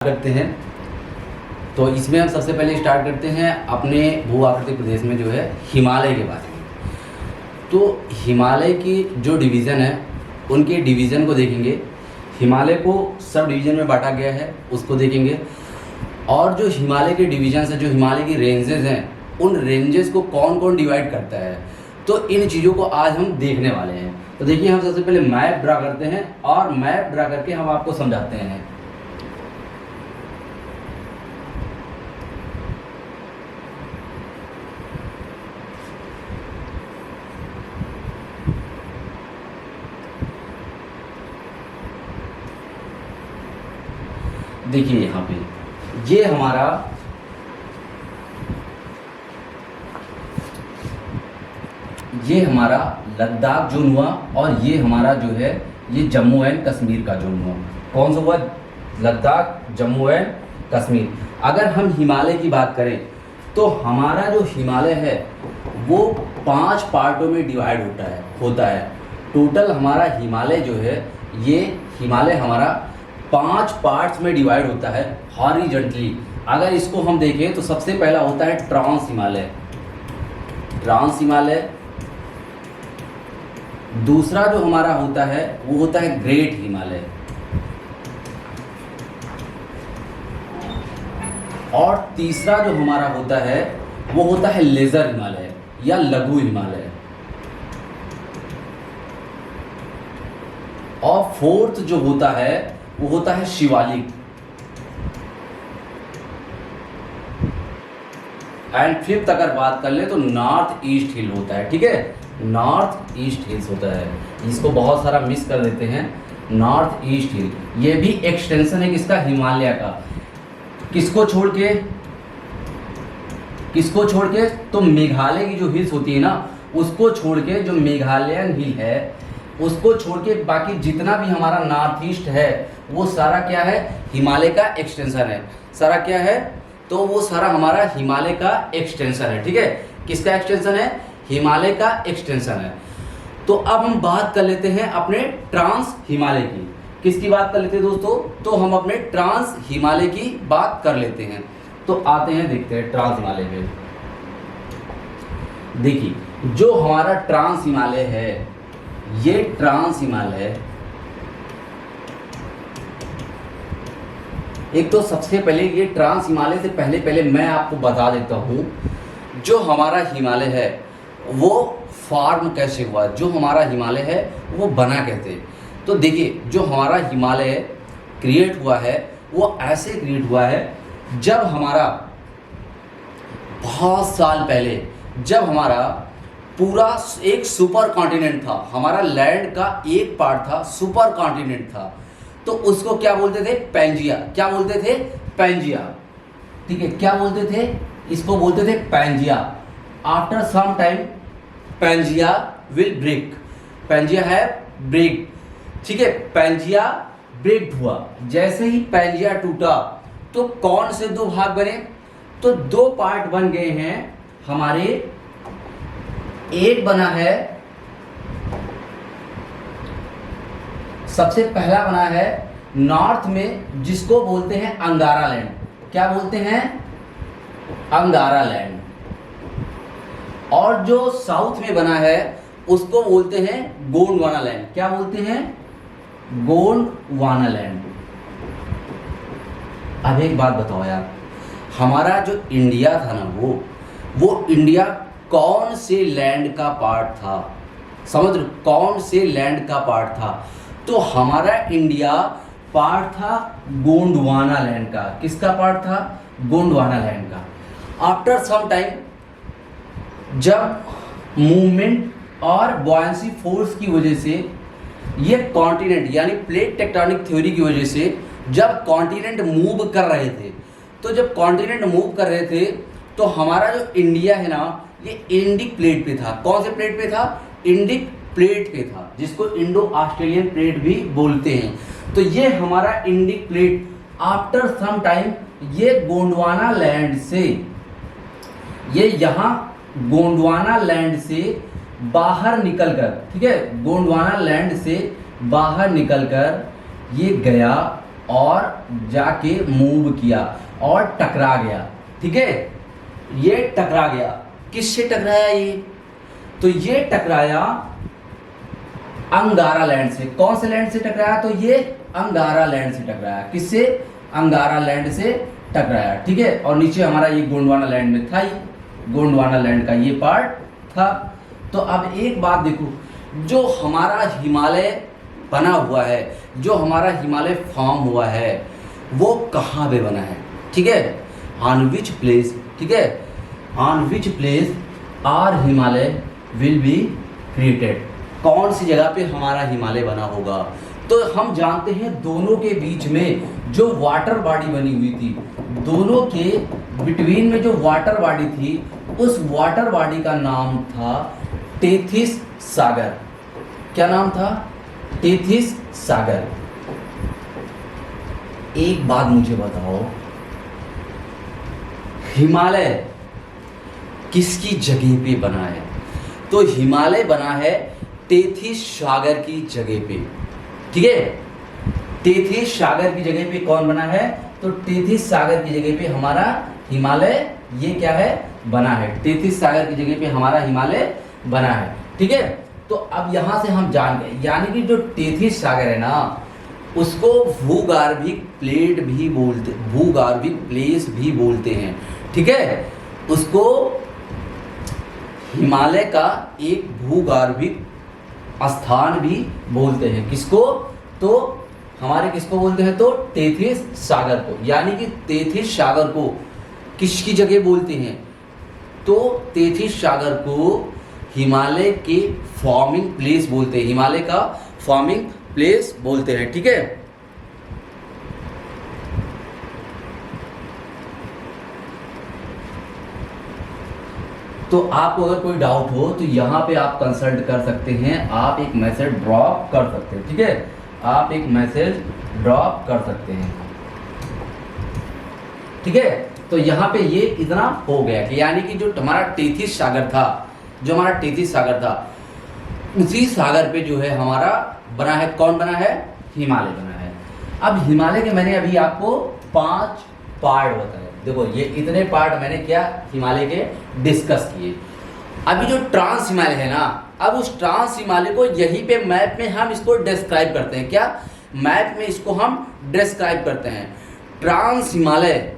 करते हैं। तो इसमें हम सबसे पहले स्टार्ट करते हैं अपने भू आकृति प्रदेश में जो है हिमालय के बारे में। तो हिमालय की जो डिवीज़न है उनके डिवीज़न को देखेंगे। हिमालय को सब डिवीज़न में बांटा गया है उसको देखेंगे, और जो हिमालय के डिवीजन्स हैं, जो हिमालय की रेंजेस हैं, उन रेंजेस को कौन कौन डिवाइड करता है, तो इन चीज़ों को आज हम देखने वाले हैं। तो देखिए, हम सबसे पहले मैप ड्रा करते हैं और मैप ड्रा करके हम आपको समझाते हैं। देखिए यहाँ पे ये हमारा लद्दाख जोन हुआ, और ये हमारा जो है ये जम्मू एंड कश्मीर का जोन हुआ। कौन सा हुआ? लद्दाख, जम्मू एंड कश्मीर। अगर हम हिमालय की बात करें तो हमारा जो हिमालय है वो 5 पार्टों में डिवाइड होता है। टोटल हमारा हिमालय जो है, ये हिमालय हमारा 5 पार्ट्स में डिवाइड होता है हॉरिजॉन्टली। अगर इसको हम देखें तो सबसे पहला होता है ट्रांस हिमालय। दूसरा जो हमारा होता है वो होता है ग्रेट हिमालय, और तीसरा जो हमारा होता है वो होता है लेजर हिमालय या लघु हिमालय, और फोर्थ जो होता है वो होता है शिवालिक, एंड फिफ्थ अगर बात कर ले तो नॉर्थ ईस्ट हिल होता है। ठीक है, नॉर्थ ईस्ट हिल्स होता है। इसको बहुत सारा मिस कर देते हैं। नॉर्थ ईस्ट हिल ये भी एक्सटेंशन है किसका? हिमालय का। किसको छोड़ के तो मेघालय की जो हिल्स होती है ना, उसको छोड़ के, जो मेघालयन हिल है उसको छोड़ के बाकी जितना भी हमारा नॉर्थ ईस्ट है वो सारा क्या है? हिमालय का एक्सटेंशन है। सारा क्या है? तो वो सारा हमारा हिमालय का एक्सटेंशन है। ठीक है, किसका एक्सटेंशन है? हिमालय का एक्सटेंशन है। तो अब हम बात कर लेते हैं अपने ट्रांस हिमालय की। किसकी बात कर लेते हैं दोस्तों? तो हम अपने ट्रांस हिमालय की बात कर लेते हैं। तो आते हैं, देखते हैं ट्रांस हिमालय में। देखिए, जो हमारा ट्रांस हिमालय है, ये ट्रांस हिमालय, एक तो सबसे पहले ये ट्रांस हिमालय से पहले मैं आपको बता देता हूँ जो हमारा हिमालय है वो फॉर्म कैसे हुआ, जो हमारा हिमालय है वो बना कैसे। तो देखिए, जो हमारा हिमालय क्रिएट हुआ है वो ऐसे क्रिएट हुआ है जब हमारा बहुत साल पहले, जब हमारा पूरा एक सुपर कॉन्टिनेंट था, हमारा लैंड का एक पार्ट था, सुपर कॉन्टिनेंट था, तो उसको क्या बोलते थे? पैंजिया। क्या बोलते थे? पैंजिया। ठीक है, क्या बोलते थे? इसको बोलते थे Pangaea. After some time Pangaea will break. Pangaea है ब्रेक। ठीक है, पैंजिया ब्रेक हुआ। जैसे ही पैंजिया टूटा तो कौन से 2 भाग बने? तो 2 पार्ट बन गए हैं हमारे। एक बना है, सबसे पहला बना है नॉर्थ में, जिसको बोलते हैं अंगारा लैंड। क्या बोलते हैं? अंगारा लैंड। और जो साउथ में बना है उसको बोलते हैं गोंडवाना लैंड। क्या बोलते हैं? गोंडवाना लैंड। अब एक बात बताओ यार, हमारा जो इंडिया था ना, वो इंडिया कौन से लैंड का पार्ट था? समझ लो, कौन से लैंड का पार्ट था? तो हमारा इंडिया पार्ट था गोंडवाना लैंड का। किसका पार्ट था? गोंडवाना लैंड का। आफ्टर सम टाइम, जब मूवमेंट और बॉयंसी फोर्स की वजह से, ये कॉन्टिनेंट यानी प्लेट टेक्टोनिक थ्योरी की वजह से, जब कॉन्टिनेंट मूव कर रहे थे, तो जब कॉन्टिनेंट मूव कर रहे थे तो हमारा जो इंडिया है ना, ये इंडिक प्लेट पे था। कौन से प्लेट पे था? इंडिक प्लेट पे था, जिसको इंडो ऑस्ट्रेलियन प्लेट भी बोलते हैं। तो ये हमारा Indic plate after some time, ये गोंडवाना लैंड से, ये यहाँ गोंडवाना लैंड से बाहर निकलकर, ठीक है, गोंडवाना लैंड से बाहर निकलकर ये गया और जाके मूव किया और टकरा गया, ठीक है। ये टकरा गया, किससे टकराया ये? तो ये टकराया अंगारा लैंड से। कौन से लैंड से टकराया? तो ये अंगारा लैंड से टकराया। किससे? अंगारा लैंड से टकराया, ठीक है। और नीचे हमारा ये गोंडवाना लैंड में था, ये गोंडवाना लैंड का ये पार्ट था। तो अब एक बात देखो, जो हमारा हिमालय बना हुआ है, जो हमारा हिमालय फॉर्म हुआ है, वो कहाँ पे बना है, ठीक है? ऑन विच प्लेस, ठीक है, on which place are Himalaya will be created. कौन सी जगह पे हमारा हिमालय बना होगा? तो हम जानते हैं दोनों के बीच में जो वाटर बॉडी बनी हुई थी, दोनों के बिटवीन में जो वाटर बॉडी थी, उस वाटर बॉडी का नाम था टेथिस सागर। क्या नाम था? टेथिस सागर। एक बात मुझे बताओ, हिमालय किसकी जगह पे बना है? तो हिमालय बना है टेथिस सागर की जगह पे, ठीक है। टेथिस सागर की जगह पे कौन बना है? तो टेथिस सागर की जगह पे हमारा हिमालय ये क्या है? बना है। टेथिस सागर की जगह पे हमारा हिमालय बना है, ठीक है। तो अब यहां से हम जान गए, यानी कि जो टेथिस सागर है ना, उसको भूगर्भिक प्लेट भी बोलते, भूगर्भिक प्लेस भी बोलते हैं, ठीक है। उसको हिमालय का एक भूगर्भिक स्थान भी बोलते हैं। किसको? तो हमारे किसको बोलते हैं? तो टेथिस सागर को। यानी कि टेथिस सागर को किसकी जगह बोलते हैं? तो टेथिस सागर को हिमालय के फॉर्मिंग प्लेस बोलते हैं, हिमालय का फॉर्मिंग प्लेस बोलते हैं, ठीक है। तो आपको अगर कोई डाउट हो तो यहाँ पे आप कंसल्ट कर सकते हैं, आप एक मैसेज ड्रॉप कर सकते हैं, ठीक है। आप एक मैसेज ड्रॉप कर सकते हैं, ठीक है। तो यहाँ पे ये इतना हो गया कि यानी कि जो हमारा टेथिस सागर था, जो हमारा टेथिस सागर था, उसी सागर पे जो है हमारा बना है, कौन बना है? हिमालय बना है। अब हिमालय के मैंने अभी आपको 5 पार्ट बताए। देखो ये इतने पार्ट मैंने क्या हिमालय के डिस्कस किए। अभी जो ट्रांस हिमालय है ना, अब उस ट्रांस हिमालय को यहीं पे मैप में हम इसको डिस्क्राइब करते हैं। क्या? मैप में इसको हम डिस्क्राइब करते हैं। Trans Himalaya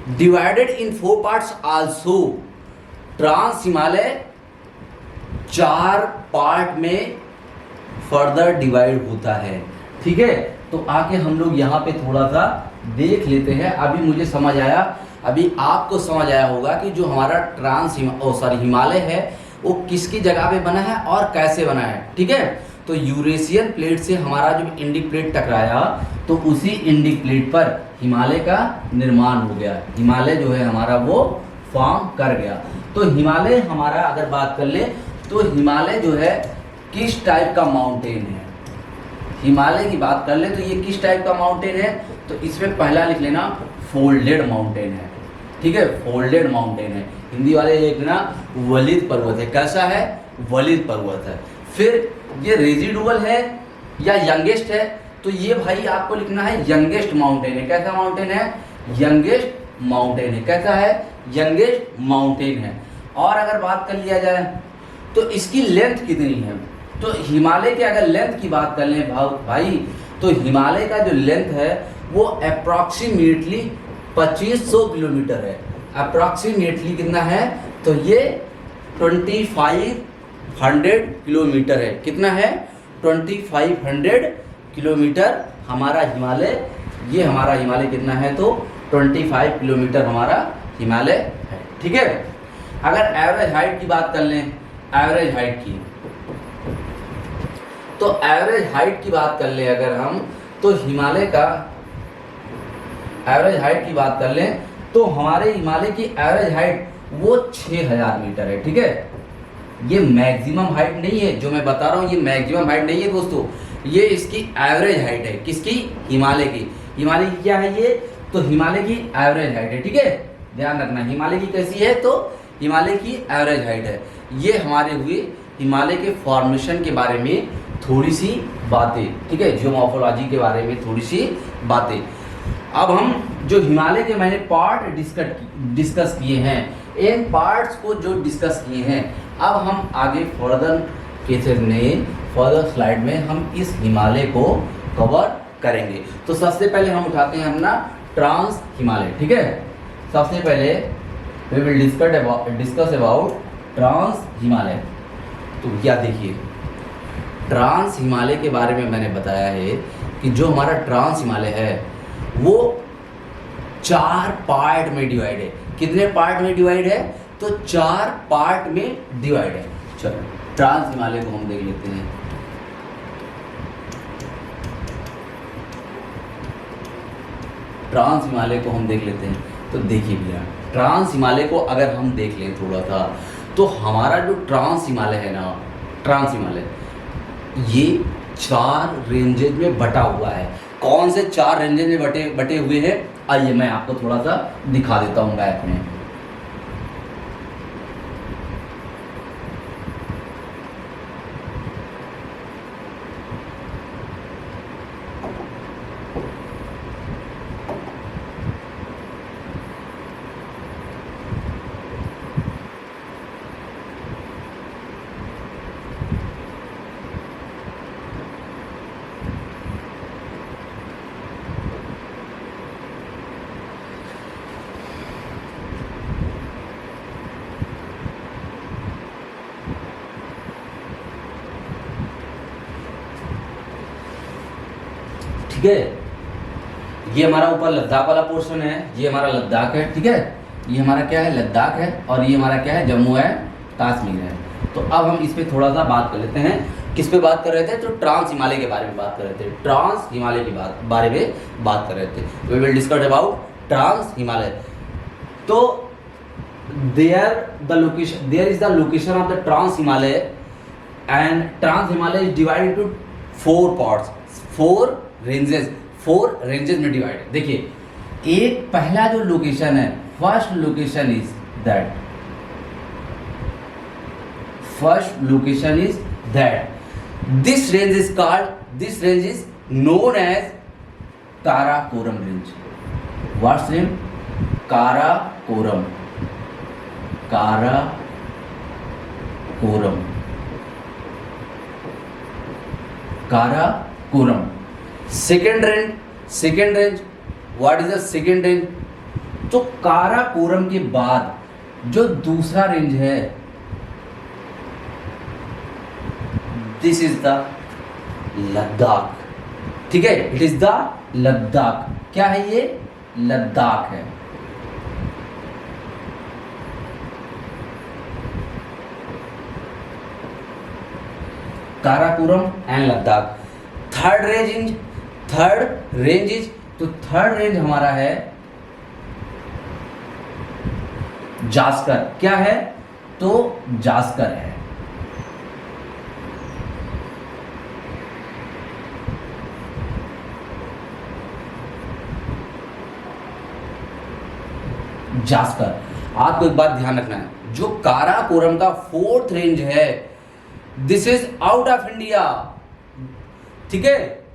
divided in 4 parts also. Trans Himalaya 4 part में फर्दर डिवाइड होता है, ठीक है। तो आके हम लोग यहाँ पे थोड़ा सा देख लेते हैं। अभी मुझे समझ आया, अभी आपको समझ आया होगा कि जो हमारा हिमालय है वो किसकी जगह पे बना है और कैसे बना है, ठीक है। तो यूरेशियन प्लेट से हमारा जो इंडिक प्लेट टकराया, तो उसी इंडिक प्लेट पर हिमालय का निर्माण हो गया। हिमालय जो है हमारा वो फॉर्म कर गया। तो हिमालय हमारा अगर बात कर ले, तो हिमालय जो है किस टाइप का माउंटेन है? हिमालय की बात कर ले तो ये किस टाइप का माउंटेन है? तो इसमें पहला लिख लेना फोल्डेड माउंटेन है, ठीक है। फोल्डेड माउंटेन है। हिंदी वाले लिखना वलित पर्वत है। कैसा है? वलित पर्वत है। फिर ये रेजिडुअल है या यंगेस्ट है? तो ये भाई आपको लिखना है यंगेस्ट माउंटेन है। कैसा माउंटेन है? यंगेस्ट माउंटेन है। कैसा है? यंगेस्ट माउंटेन है। और अगर बात कर लिया जाए तो इसकी लेंथ कितनी है? तो हिमालय के अगर लेंथ की बात कर लें भाई, तो हिमालय का जो लेंथ है वो अप्रॉक्सीमेटली 2500 किलोमीटर है। अप्रॉक्सीमेटली कितना है? तो ये 2500 किलोमीटर है। कितना है? 2500 किलोमीटर हमारा हिमालय, ये हमारा हिमालय कितना है? तो 25 किलोमीटर हमारा हिमालय है, ठीक है। अगर एवरेज हाइट की बात कर लें, एवरेज हाइट की, तो एवरेज हाइट की बात कर लें अगर हम, तो हिमालय का एवरेज हाइट की बात कर लें तो हमारे हिमालय की एवरेज हाइट वो 6000 मीटर है, ठीक है। ये मैक्सिमम हाइट नहीं है जो मैं बता रहा हूँ, ये मैक्सिमम हाइट नहीं है दोस्तों, ये इसकी एवरेज हाइट है। किसकी? हिमालय की। हिमालय की क्या है ये? तो हिमालय की एवरेज हाइट है, ठीक है। ध्यान रखना हिमालय की कैसी है, तो हिमालय की एवरेज हाइट है। ये हमारे हुए हिमालय के फॉर्मेशन के बारे में थोड़ी सी बातें, ठीक है, जियोमॉर्फोलॉजी के बारे में थोड़ी सी बातें। अब हम जो हिमालय के मैंने पार्ट डिस्कस किए हैं, इन पार्ट्स को जो डिस्कस किए हैं, अब हम आगे फर्दर स्लाइड में हम इस हिमालय को कवर करेंगे। तो सबसे पहले हम उठाते हैं अपना ट्रांस हिमालय, ठीक है। सबसे पहले we will discuss about trans Himalaya. तो क्या देखिए, ट्रांस हिमालय के बारे में मैंने बताया है कि जो हमारा ट्रांस हिमालय है वो 4 पार्ट में डिवाइड है। कितने पार्ट में डिवाइड है? तो 4 पार्ट में डिवाइड है। चलो ट्रांस हिमालय को हम देख लेते हैं। ट्रांस हिमालय को हम देख लेते हैं। तो देखिए भैया, ट्रांस हिमालय को अगर हम देख लें थोड़ा सा, तो हमारा जो ट्रांस हिमालय है ना, ट्रांस हिमालय ये 4 रेंजेज में बटा हुआ है। कौन से 4 रेंजेज में बटे हुए हैं? आइए मैं आपको थोड़ा सा दिखा देता हूँ मैप में। ठीक है, ये हमारा ऊपर लद्दाख वाला पोर्शन है, ये हमारा लद्दाख है, ठीक है। ये हमारा क्या है? लद्दाख है। और ये हमारा क्या है? जम्मू है, कश्मीर है। तो अब हम इस पे थोड़ा सा बात कर लेते हैं। किस पे बात कर रहे थे? तो ट्रांस हिमालय के बारे में बात कर रहे थे। ट्रांस हिमालय के बारे में बात कर रहे थे। We will discuss about trans Himalaya. तो there is the location of the trans Himalaya, and trans Himalaya is divided to 4 parts, 4 ranges में डिवाइड। देखिए, एक पहला जो लोकेशन है, first location is that this range is known as Karakoram range. What's name? Karakoram. Second range, what is the second range? तो काराकोरम के बाद जो दूसरा रेंज है, दिस इज द लद्दाख, ठीक है। It is the Ladakh. क्या है ये? लद्दाख है। Karakoram and Ladakh. Third range is तो थर्ड रेंज हमारा है जास्कर। क्या है? तो जास्कर है। जास्कर। आपको एक बात ध्यान रखना है, जो काराकोरम का 4th रेंज है, this is out of India, ठीक है।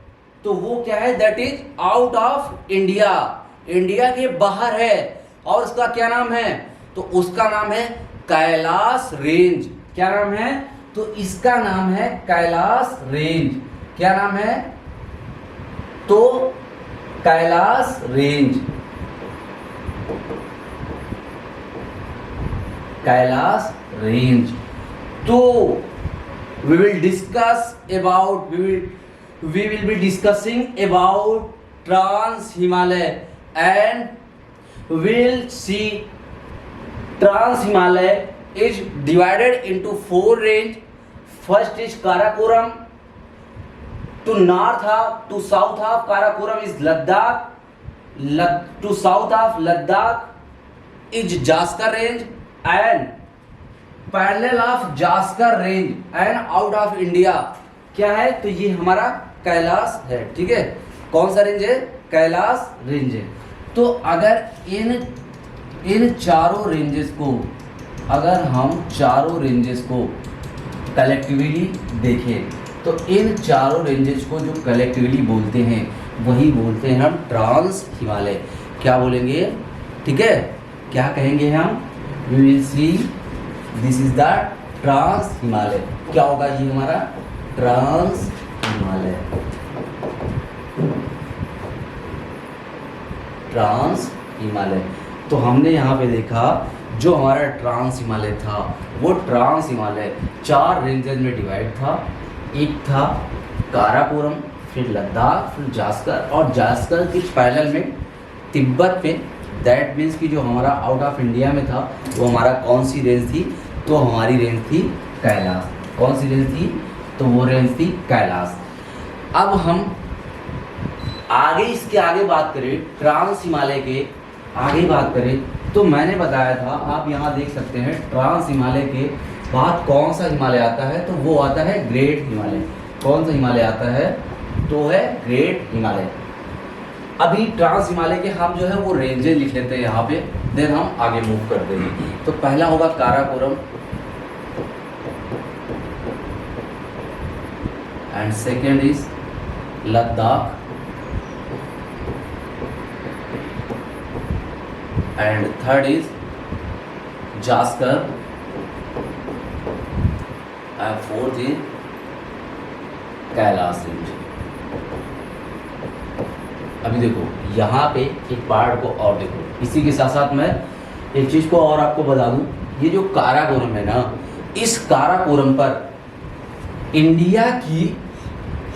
तो वो क्या है? That is out of India, India के बाहर है। और उसका क्या नाम है? तो उसका नाम है कैलाश रेंज। क्या नाम है? तो इसका नाम है कैलाश रेंज। क्या नाम है? तो कैलाश रेंज। कैलाश रेंज। तो we will be discussing about Trans Himalaya, and we'll see Trans Himalaya is divided into 4 range. First is Karakoram. To south of Karakoram is Ladakh. To south of Ladakh is Jaskar range, and parallel of Zanskar range and out of India क्या है? तो ये हमारा कैलाश है, ठीक है। कौन सा रेंज है? कैलाश रेंज है। तो अगर इन चारों रेंजेस को, अगर हम चारों रेंजेस को कलेक्टिवली देखें, तो इन चारों रेंजेस को जो कलेक्टिवली बोलते हैं वही बोलते हैं हम ट्रांस हिमालय। क्या बोलेंगे? ठीक है, क्या कहेंगे हम? We will see this is the trans Himalaya. क्या होगा ये हमारा? ट्रांस हिमालय। ट्रांस हिमालय। तो हमने यहाँ पे देखा जो हमारा ट्रांस हिमालय था वो ट्रांस हिमालय 4 रेंजेस में डिवाइड था। एक था काराकोरम, फिर लद्दाख, फिर जास्कर, और जास्कर के पैरेलल में तिब्बत पे, दैट मीन्स कि जो हमारा आउट ऑफ इंडिया में था वो हमारा कौन सी रेंज थी? तो हमारी रेंज थी कैलाश। कौन सी रेंज थी? तो वो रेंज थी कैलाश। अब हम आगे इसके आगे बात करें, ट्रांस हिमालय के आगे बात करें, तो मैंने बताया था, आप यहाँ देख सकते हैं, ट्रांस हिमालय के बाद कौन सा हिमालय आता है? तो वो आता है ग्रेट हिमालय। कौन सा हिमालय आता है? तो है ग्रेट हिमालय। अभी ट्रांस हिमालय के हम जो है वो रेंजेस लिख लेते हैं यहाँ पे, देन हम आगे मूव करते हैं। तो पहला होगा Karakoram, and second is Ladakh, and third is Jaskar, and fourth is Kailash range. अभी देखो यहाँ पे एक पार्ट को और देखो, इसी के साथ साथ मैं एक चीज़ को और आपको बता दूँ, ये जो काराकोरम है ना, इस काराकोरम पर इंडिया की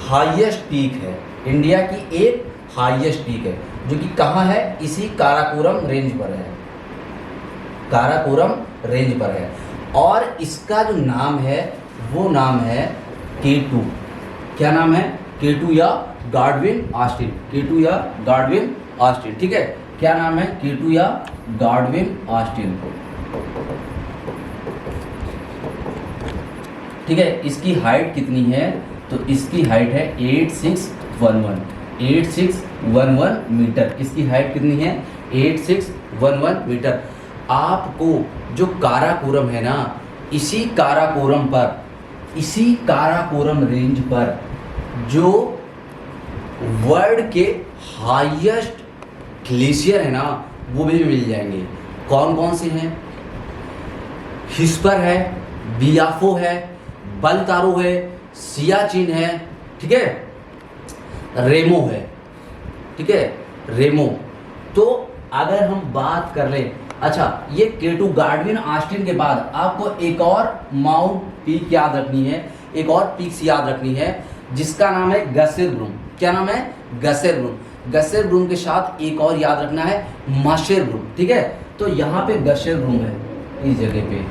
हाईएस्ट पीक है। इंडिया की एक हाईएस्ट पीक है जो कि कहाँ है? इसी काराकोरम रेंज पर है। काराकोरम रेंज पर है, और इसका जो नाम है वो नाम है K2। क्या नाम है? K2 या गार्डविन ऑस्टिन। K2 या गार्डविन ऑस्टिन, ठीक है। क्या नाम है? K2 या गार्डविन ऑस्टिन, ठीक है। इसकी हाइट कितनी है? तो इसकी हाइट है 8611 मीटर। इसकी हाइट कितनी है? 8611 मीटर। आपको जो काराकोरम है ना, इसी काराकोरम रेंज पर जो वर्ल्ड के हाईएस्ट ग्लेशियर है ना, वो भी मिल जाएंगे। कौन कौन से हैं? हिस्पर है, बियाफो है, बलतारो है, सियाचिन है, ठीक है, रेमो है, ठीक है, रेमो। तो अगर हम बात कर लें, अच्छा, ये K2 गार्डविन ऑस्टिन के बाद आपको एक और माउंट पीक याद रखनी है, एक और पीक्स याद रखनी है, जिसका नाम है गसेरब्रूम। क्या नाम है? गसेरब्रूम। गसेरब्रूम के साथ एक और याद रखना है, माशेरब्रूम, ठीक है। तो यहाँ पे गसेरब्रूम है, इस जगह पे